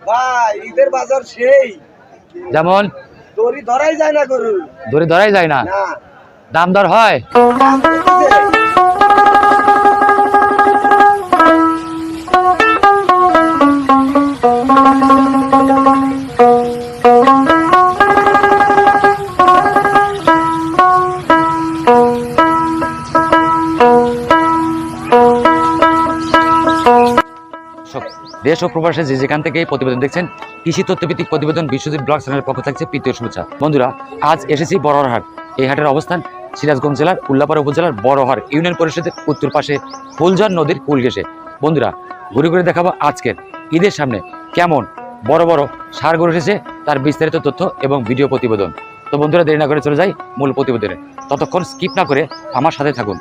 ভাই ঈদের বাজার সেই যেমন দড়ি ধরাই যায় না গরু, দড়ি ধরাই যায় না, না দাম দর হয়। দেশ ও প্রবাসে যে যেখান থেকে এই প্রতিবেদন দেখছেন, কৃষি তথ্যভিত্তিক প্রতিবেদন বিশ্বজিৎ ব্লগ চ্যানেলের পক্ষ থাকছে প্রীতীয় শুভেচ্ছা। বন্ধুরা, আজ এসেছি বড়হার হাট। এই হাটের অবস্থান সিরাজগঞ্জ জেলার উল্লাপাড়া উপজেলার বড়হার ইউনিয়ন পরিষদের উত্তর পাশে ফুলঝর নদীর কুল ঘেঁষে। বন্ধুরা, ঘুরে ঘুরে দেখাবো আজকের ঈদের সামনে কেমন বড় বড় ষাঁড় গরু এসেছে তার বিস্তারিত তথ্য এবং ভিডিও প্রতিবেদন। তো বন্ধুরা, দেরি না করে চলে যাই মূল প্রতিবেদনে। ততক্ষণ স্কিপ না করে আমার সাথে থাকুন।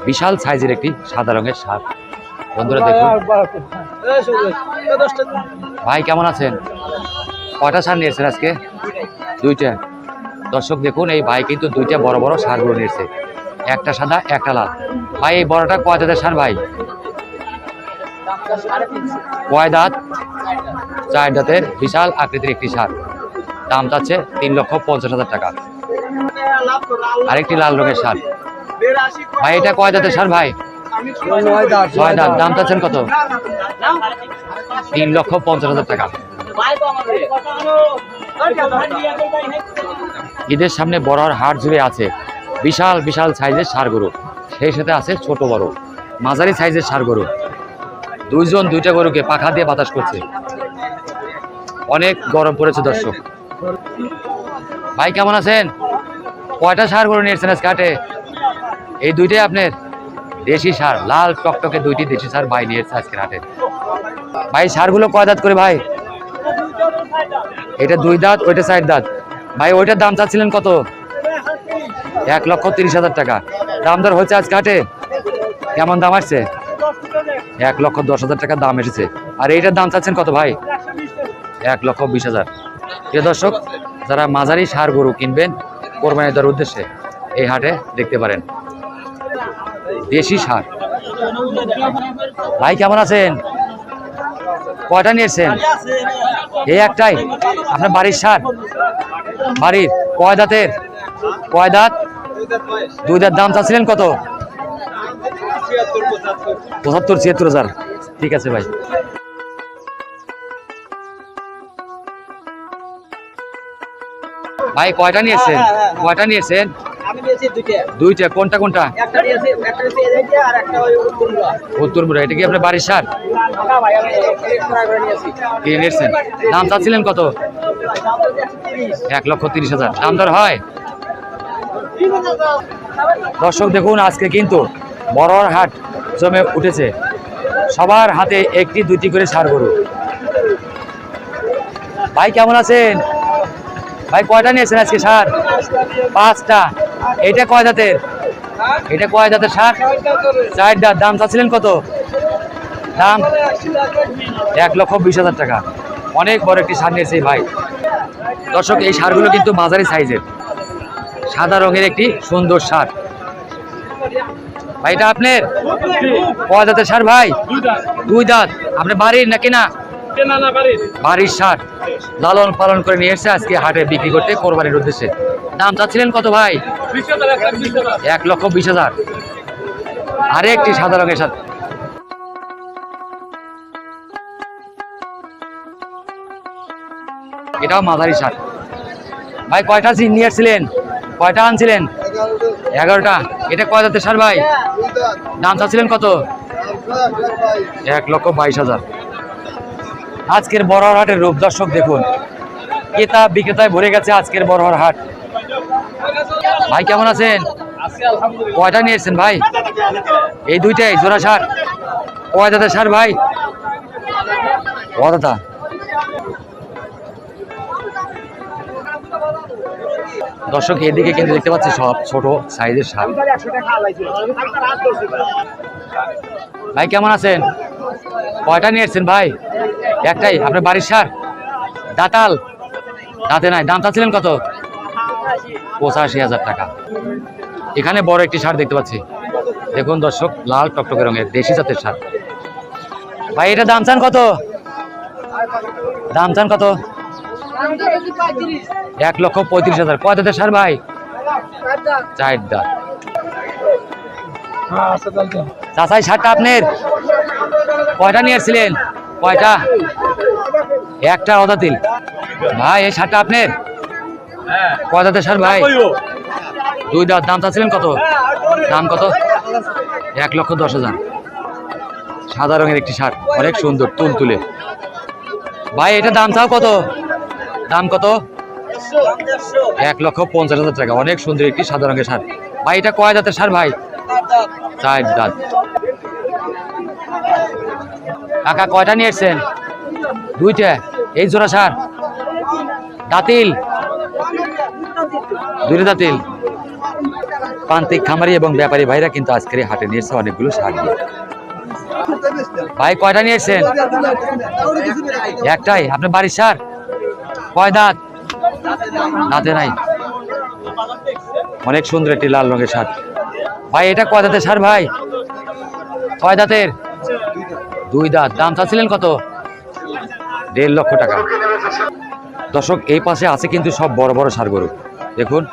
বিশাল সাইজের একটি সাদা রঙের ষাঁড়। বন্ধুরা দেখুন, ভাই কেমন আছেন? কয়টা ষাঁড় নিয়েছেন আজকে? দুইটা। দর্শক দেখুন, এই ভাই কিন্তু দুইটা বড় বড় ষাঁড়গুলো নিয়েছে, একটা সাদা একটা লাল। ভাই এই বড়টা কয় দাঁতের ষাঁড় ভাই? কয় দাঁত? 4 দাঁতের বিশাল আকৃতির একটি ষাঁড়। দাম চাচ্ছে 3,50,000 টাকা। আরেকটি লাল রঙের ষাঁড়। ভাই এটা কয় দাঁতের ষাঁড় ভাই? 6 দাঁত। দাম চাচ্ছেন কত? 3,50,000 টাকা। ঈদের সামনে বড়হার হাট জুড়ে আছে বিশাল বিশাল সাইজের ষাঁড় গরু, সেই সাথে আছে ছোট বড় মাঝারি সাইজের ষাঁড় গরু। দুইজন দুইটা গরুকে পাখা দিয়ে বাতাস করছে। অনেক গরম পড়েছে দর্শক। ভাই কেমন আছেন? কয়টা ষাঁড় গরু নিয়েছেন আজকে হাটে? এই দুইটাই আপনার দেশি ষাঁড়, লাল টকটকে দুইটি দেশি ষাঁড় ভাই নিয়েছে আজকের হাটে। ভাই ষাঁড়গুলো কয় দাঁত করে ভাই? এটা 2 দাঁত, ওইটা 4 দাঁত। ভাই ওইটার দাম চাচ্ছিলেন কত? 1,30,000 টাকা। দাম দর হচ্ছে আজকে হাটে? কেমন দাম আসছে? 1,10,000 টাকা দাম এসেছে। আর এইটার দাম চাচ্ছেন কত ভাই? 1,20,000। প্রিয় দর্শক, যারা মাঝারি ষাঁড় গরু কিনবেন কোরবানি দেওয়ার উদ্দেশ্যে এই হাটে দেখতে পারেন দেশি ষাঁড়। ভাই কেমন আছেন? কয়টা নিয়েছেন? এই একটাই? আপনার বাড়ির ষাঁড়? বাড়ির কয় দাঁতের? কয় দাঁত? 2 দাঁত। দাম চাচ্ছিলেন কত? 75-76,000। ঠিক আছে ভাই। ভাই কয়টা নিয়েছেন? কয়টা নিয়েছেন? দুইটা। কোনটা কোনটা? উত্তরপুরা। এটা কি আপনার বাড়ির ষাঁড়? নিয়েছেন। দাম চাচ্ছিলেন কত? 1,30,000। দাম দর হয়? দর্শক দেখুন, আজকে কিন্তু বড়হার হাট জমে উঠেছে। সবার হাতে একটি দুইটি করে ষাঁড় গরু। ভাই কেমন আছেন? ভাই কয়টা নিয়েছেন আজকে ষাঁড়? 5টা। এটা কয় দাঁতের? এটা কয় দাঁতের ষাঁড়? 4 দাঁত। দাম চাচ্ছিলেন কত? দাম 1,20,000 টাকা। অনেক বড় একটি ষাঁড় নিয়েছে ভাই। দর্শক, এই ষাঁড়গুলো কিন্তু মাঝারি সাইজের, সাদা রঙের একটি সুন্দর ষাঁড়। ভাই এটা আপনার কয় দাঁতের ষাঁড় ভাই? 2 দাঁত। আপনার বাড়ির নাকি না? বাড়ির ষাঁড়, লালন পালন করে নিয়ে এসেছে আজকে হাটে বিক্রি করতে কোরবানির উদ্দেশ্যে। দাম চাচ্ছিলেন কত ভাই? 1,20,000। আরে একটি সাদা রঙের ষাঁড়। এটাও মাঝারি ষাঁড়। ভাই কয়টা নিয়ে আসছিলেন? কয়টা আনছিলেন? 11টা। এটা কয় দাঁতের ষাঁড় ভাই? দাম চাচ্ছিলেন কত? 1,22,000। আজকের বড়হার হাটের রূপ দর্শক দেখুন, ক্রেতা বিক্রেতায় ভরে গেছে আজকের বড়হার হাট। ভাই কেমন আছেন? কয়টা নিয়েছেন ভাই? এই দুইটাই জোড়া ষাঁড়। কয় দাঁতের ষাঁড় ভাই? দাদা। দর্শক এদিকে কিন্তু দেখতে পাচ্ছি সব ছোট সাইজের ষাঁড়। ভাই কেমন আছেন? কয়টা নিয়ে এসছেন ভাই? একটাই? আপনার বাড়ির সার? দাতাল? দাঁতে নাই। দাম চাচ্ছিলেন কত? 85,000 টাকা। এখানে বড় একটি সার দেখতে পাচ্ছি, দেখুন দর্শক, লাল টকটকে রঙের দেশি জাতের সার। ভাই এটা দাম চান কত? দাম চান কত? 1,35,000। কয় দাঁতের সার ভাই? 4 দাঁত। চাচাই সারটা আপনার? কয়টা নিয়ে এসেছিলেন? কয়টা? একটা অদাতিল। ভাই এই সারটা আপনার? কয় দাঁতের সার ভাই? 2 দাঁত। দাম চাচ্ছিলেন কত? দাম কত? 1,10,000। সাদা রঙের একটি সার, অনেক সুন্দর তুলতুলে। ভাই এটা দাম চাও কত? দাম কত? 1,50,000 টাকা। অনেক সুন্দর একটি সাদা রঙের সার। ভাই এটা কয় দাঁতের সার ভাই? 4 দাঁত। কাকা কয়টা নিয়ে এসছেন? 2টা। এই জোড়া সার দাঁতিল? 2 দাঁতিল। প্রান্তিক খামারি এবং ব্যাপারী ভাইরা কিন্তু আজকের এই হাটে নিয়ে এসছে অনেকগুলো সার দিয়ে। ভাই কয়টা নিয়ে এসছেন? একটাই? আপনার বাড়ির সার? কয় দাঁত? দাঁতে নাই। অনেক সুন্দর একটি লাল রঙের সার। ভাই এটা কয় দাঁতের সার ভাই? কয় দাঁতের? 2 দাঁত। দাম চাচ্ছিলেন কত? 1.5 লক্ষ টাকা। দর্শক এই পাশে আছে কিন্তু সব বড় বড় সার গরু, দেখুন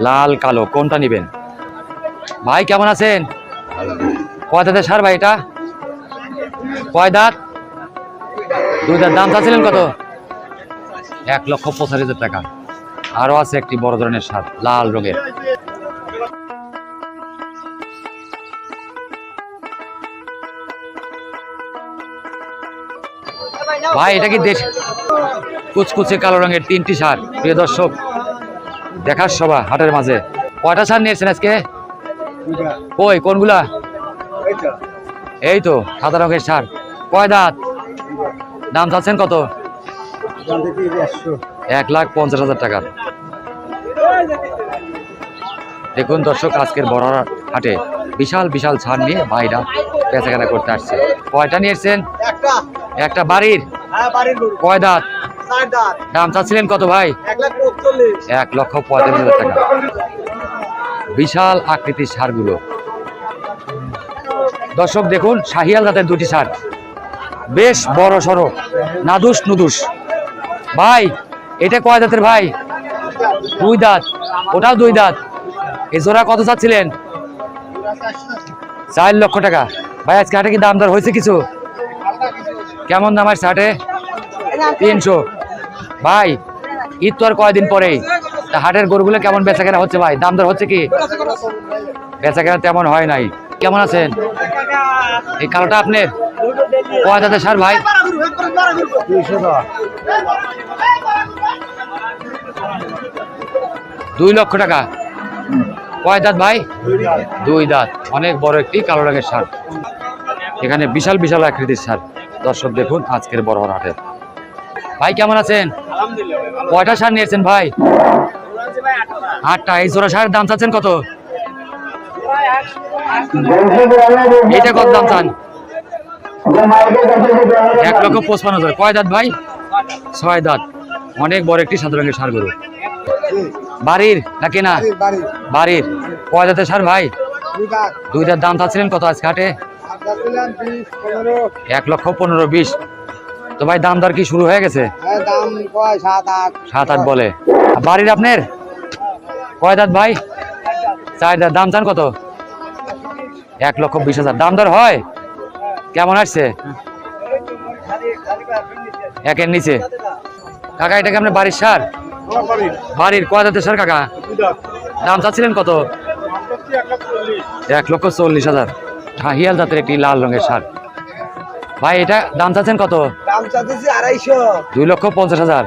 লাল কালো, কোনটা নেবেন? ভাই কেমন আছেন? কয় দাঁতের সার ভাই এটা? কয় দাঁত? 2 দাঁত। দাম চাচ্ছিলেন কত? 1,85,000 টাকা। আরো আছে একটি বড় ধরনের সার, লাল রঙের। ভাই এটা কি দেশ কুচকুচে কালো রঙের 3টি সার। প্রিয় দর্শক দেখার সভা হাটের মাঝে। কয়টা সার নিয়েছেন আজকে? কই কোনগুলা? এই তো সাদা রঙের সার। কয় দাঁত? দাম চাচ্ছেন কত? 1,50,000 টাকা। দেখুন দর্শক আজকের বড় হাটে বিশাল বিশাল ছাড় নিয়ে ভাইরা বেচাকেনা করতে আসছে। কয়টা নিয়েছেন? একটা। বাড়ির? কয় দাঁত? দাম চাচ্ছিলেন কত ভাই? 1,45,000 টাকা। বিশাল আকৃতির সারগুলো। দর্শক দেখুন শাহিয়াল জাতের 2টি সার, বেশ বড় সড়ো, নাদুস নুদুস। ভাই এটা কয় দাঁতের ভাই? 2 দাঁত। ওটাও 2 দাঁত। এই জোড়া কত চাচ্ছিলেন? 4 লক্ষ টাকা। ভাই আজকে হাটে কি দাম দর হয়েছে কিছু? কেমন দাম আসছে হাটে? 300। ভাই ঈদ তো আর কয়দিন পরেই, তা হাটের গরুগুলো কেমন বেচাকেনা হচ্ছে ভাই? দাম দর হচ্ছে কি? বেচাকেনা তেমন হয় নাই। কেমন আছেন? এই কালোটা আপনার? কয় দাঁতের সার ভাই? 2 লক্ষ টাকা। কয় দাঁত ভাই? 2 দাঁত। অনেক বড় একটি কালো রঙের সার। এখানে বিশাল বিশাল আকৃতির সার। দর্শক দেখুন আজকের বড় হাটে। ভাই কেমন আছেন? কয়টা সার নিয়েছেন ভাই? 8টা। এই জোড়া সারের দাম চাচ্ছেন কত? এটা কত দাম চান? 1,55,000। কয় দাঁত ভাই? 6 দাঁত। অনেক বড় একটি সাদা রঙের সার গরু। বাড়ির না কেনা? বাড়ির। কয় দাঁতের সার ভাই? 2 দাঁত। দাম চাচ্ছিলেন কত আজকে হাটে? 1,15,000-20। তো ভাই দাম দর কি শুরু হয়ে গেছে? 7-8 বলে। বাড়ির আপনার? কয় দাঁত ভাই? 4 দাঁত। দাম চান কত? 1,20,000। দাম দর হয়? কেমন আসছে? 1-এর নিচে। কাকা এটা কি আপনার বাড়ির সার? বাড়ির। কয় দাঁতের সার কাকা? দাম চাচ্ছিলেন কত? 1,40,000। শাহিয়াল জাতের একটি লাল রঙের সার। ভাই এটা দাম চাচ্ছেন কত? দাম চাচ্ছি 250,000। 2,50,000।